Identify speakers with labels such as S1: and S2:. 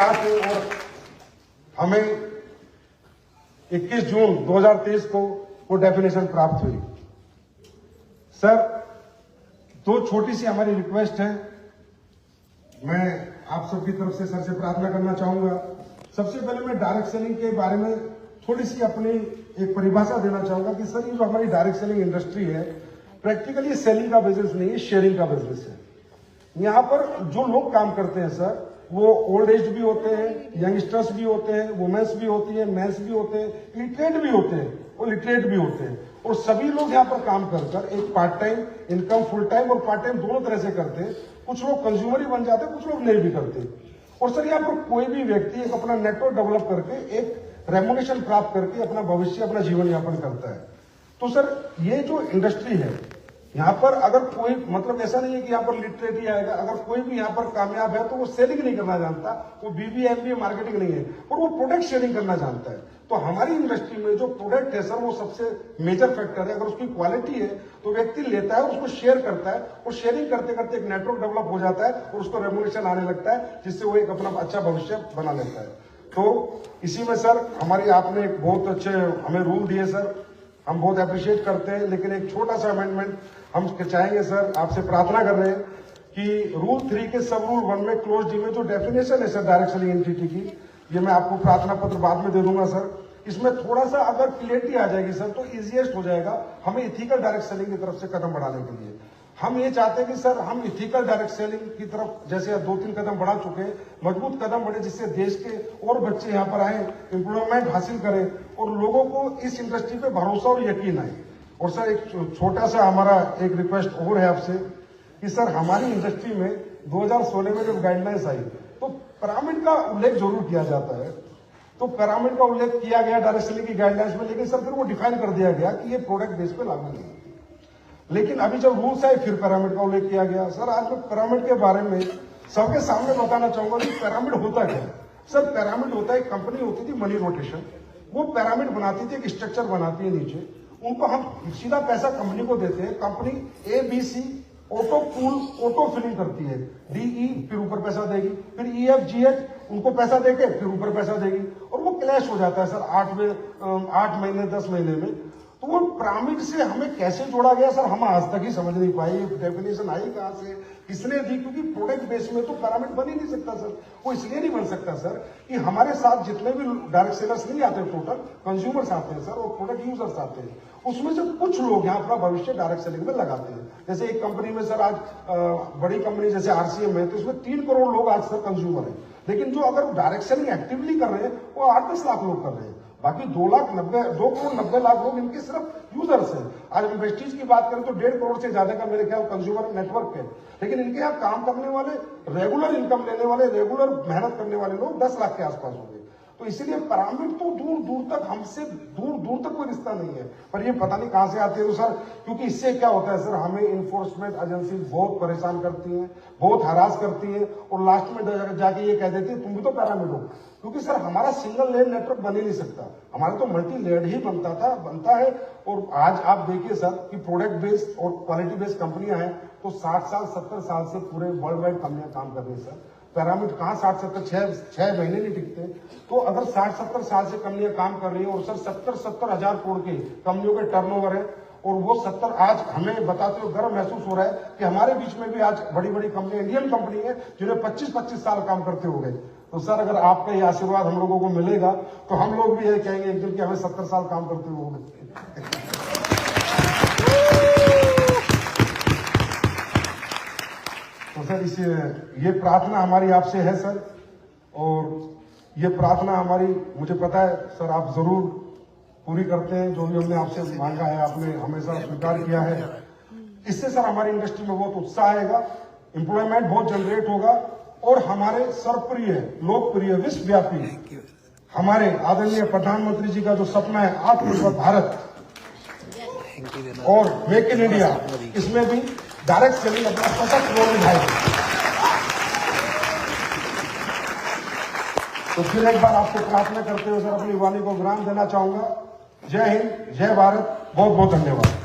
S1: और हमें 21 जून 2023 को वो डेफिनेशन प्राप्त हुई। सर, दो छोटी सी हमारी रिक्वेस्ट है। मैं आप सबकी तरफ से सर से प्रार्थना करना चाहूंगा। सबसे पहले मैं डायरेक्ट सेलिंग के बारे में थोड़ी सी अपनी एक परिभाषा देना चाहूंगा कि सर, ये जो हमारी डायरेक्ट सेलिंग इंडस्ट्री है, प्रैक्टिकली सेलिंग का बिजनेस नहीं है, शेयरिंग का बिजनेस है। यहाँ पर जो लोग काम करते हैं सर, वो ओल्ड एज भी होते हैं, यंगस्टर्स भी होते हैं, वुमेन्स भी होती है, मेंस भी होते हैं, लिटरेट भी होते हैं और लिटरेट भी होते हैं, और सभी लोग यहाँ पर काम कर एक part time income, full time और पार्ट टाइम दोनों तरह से करते हैं। कुछ लोग कंज्यूमर ही बन जाते हैं, कुछ लोग नहीं भी करते। और सर, यहाँ पर कोई भी व्यक्ति एक अपना नेटवर्क डेवलप करके, एक रेम्युनेशन प्राप्त करके अपना भविष्य, अपना जीवन यापन करता है। तो सर, ये जो इंडस्ट्री है यहाँ पर, अगर कोई मतलब ऐसा नहीं है कि यहाँ पर लिटरेट ही आएगा। अगर कोई भी यहाँ पर कामयाब है तो वो सेलिंग नहीं करना जानता, वो BBA MBA मार्केटिंग नहीं है, और वो प्रोडक्ट शेयरिंग करना जानता है। तो हमारी इंडस्ट्री में जो प्रोडक्ट है सर, वो सबसे मेजर फैक्टर है। अगर उसकी क्वालिटी है तो व्यक्ति लेता है, उसको शेयर करता है, और शेयरिंग करते करते एक नेटवर्क डेवलप हो जाता है और उसको रेम्युनेशन आने लगता है, जिससे वो एक अपना अच्छा भविष्य बना लेता है। तो इसी में सर, हमारी आपने एक बहुत अच्छे हमें रूल दिए सर, हम बहुत अप्रिशिएट करते हैं। लेकिन एक छोटा सा अमेंडमेंट हम चाहेंगे सर, आपसे प्रार्थना कर रहे हैं कि रूल 3 के सब रूल 1 में क्लोज डी में जो डेफिनेशन है सर डायरेक्ट सेलिंग एंटिटी की, ये मैं आपको प्रार्थना पत्र बाद में दे दूंगा सर। इसमें थोड़ा सा अगर क्लियरिटी आ जाएगी सर, तो इजीएस्ट हो जाएगा हमें इथिकल डायरेक्ट सेलिंग की तरफ से कदम बढ़ाने के लिए। हम ये चाहते हैं कि सर, हम इथिकल डायरेक्ट सेलिंग की तरफ जैसे 2-3 कदम बढ़ा चुके हैं, मजबूत कदम बढ़े, जिससे देश के और बच्चे यहाँ पर आए, एम्प्लॉयमेंट हासिल करें और लोगों को इस इंडस्ट्री पे भरोसा और यकीन आए। और सर, एक छोटा सा हमारा एक रिक्वेस्ट और है आपसे कि सर, हमारी इंडस्ट्री में 2016 में जब गाइडलाइंस आई तो पिरामिड का उल्लेख जरूर किया जाता है। तो पिरामिड का उल्लेख किया गया डायरेक्ट सेलिंग की गाइडलाइंस में, लेकिन सर फिर वो डिफाइन कर दिया गया कि ये प्रोडक्ट बेस पे लागू नहीं। लेकिन अभी जब रूल्स आए, फिर पिरामिड का उल्लेख किया गया। सर, आज मैं पिरामिड के बारे में सबके सामने बताना चाहूंगा कि पिरामिड होता क्या है। सर, पिरामिड होता है, एक कंपनी होती थी मनी रोटेशन, वो पिरामिड बनाती थी, एक स्ट्रक्चर बनाती है नीचे, उनको हम सीधा पैसा कंपनी को देते हैं। Company ABC auto pool auto filling करती है, DE फिर ऊपर पैसा देगी, फिर EFGH उनको पैसा देके फिर ऊपर पैसा देगी, और वो क्लैश हो जाता है सर 8 महीने 10 महीने में। तो वो पिरामिड से हमें कैसे जोड़ा गया सर, हम आज तक ही समझ नहीं पाए। डेफिनेशन आई कहां से, किसने दी? क्योंकि प्रोडक्ट बेस में तो पिरामिड बन ही नहीं सकता सर। वो इसलिए नहीं बन सकता सर कि हमारे साथ जितने भी डायरेक्ट सेलर्स नहीं आते, टोटल कंज्यूमर्स आते हैं सर, और प्रोडक्ट यूजर्स आते हैं, उसमें से कुछ लोग यहाँ अपना भविष्य डायरेक्ट सेलिंग में लगाते हैं। जैसे एक कंपनी में सर, आज बड़ी कंपनी जैसे RCM है, तो उसमें 3 करोड़ लोग आज सर कंज्यूमर है, लेकिन जो अगर डायरेक्ट सेलिंग एक्टिवली कर रहे हैं वो 8-10 लाख लोग कर रहे हैं। बाकी 2 करोड़ 90 लाख लोग इनके सिर्फ यूजर्स हैं। आज हम वेस्टीज की बात करें तो 1.5 करोड़ से ज्यादा का मेरे ख्याल कंज्यूमर नेटवर्क है, लेकिन इनके यहाँ काम करने वाले, रेगुलर इनकम लेने वाले, रेगुलर मेहनत करने वाले लोग 10 लाख के आसपास होंगे। तो इसीलिए पिरामिड तो दूर दूर तक, हमसे दूर दूर तक कोई रिश्ता नहीं है, पर ये पता नहीं कहां से आती है। तो सर, क्योंकि इससे क्या होता है सर, हमें इन्फोर्समेंट एजेंसी बहुत परेशान करती है, बहुत हरास करती है, और लास्ट में जाके ये कह देती है तुम भी तो पिरामिड हो। क्योंकि सर, हमारा सिंगल लेयर नेटवर्क बन ही नहीं सकता, हमारा तो मल्टी लेयर ही बनता है। और आज आप देखिए सर कि प्रोडक्ट बेस्ड और क्वालिटी बेस्ड कंपनियां हैं, तो 60 साल 70 साल से पूरे वर्ल्ड वाइड कंपनियां काम कर रही है सर। पिरामिड कहाँ 60-70 6 महीने नहीं टिकते। तो अगर 60-70 साल से कंपनियां काम कर रही है, और सर 70-70 हजार करोड़ की कंपनियों के टर्नओवर है, और वो 70 आज हमें बताते हुए गर्व महसूस हो रहा है कि हमारे बीच में भी आज बड़ी बड़ी कंपनी, इंडियन कंपनी है, जिन्हें 25-25 साल काम करते हो गए। तो सर, अगर आपका ये आशीर्वाद हम लोगों को मिलेगा तो हम लोग भी ये कहेंगे एक दिन कि हमें 70 साल काम करते हुए हो गए। तो सर, ये प्रार्थना हमारी आपसे है सर, और ये प्रार्थना हमारी, मुझे पता है सर, आप जरूर पूरी करते हैं। जो भी हमने आपसे मांगा है, आपने हमेशा स्वीकार किया है। इससे सर हमारी इंडस्ट्री में बहुत उत्साह आएगा, एम्प्लॉयमेंट बहुत जनरेट होगा, और हमारे सर्वप्रिय, लोकप्रिय, विश्वव्यापी हमारे आदरणीय प्रधानमंत्री जी का जो सपना है आत्मनिर्भर भारत और मेक इन इंडिया, इसमें भी डायरेक्ट सेलिंग अपना सशक्त रोल निभाएगी। तो फिर एक बार आपको प्रार्थना करते हुए सर अपनी वाणी को विराम देना चाहूंगा। जय हिंद, जय भारत, बहुत बहुत धन्यवाद।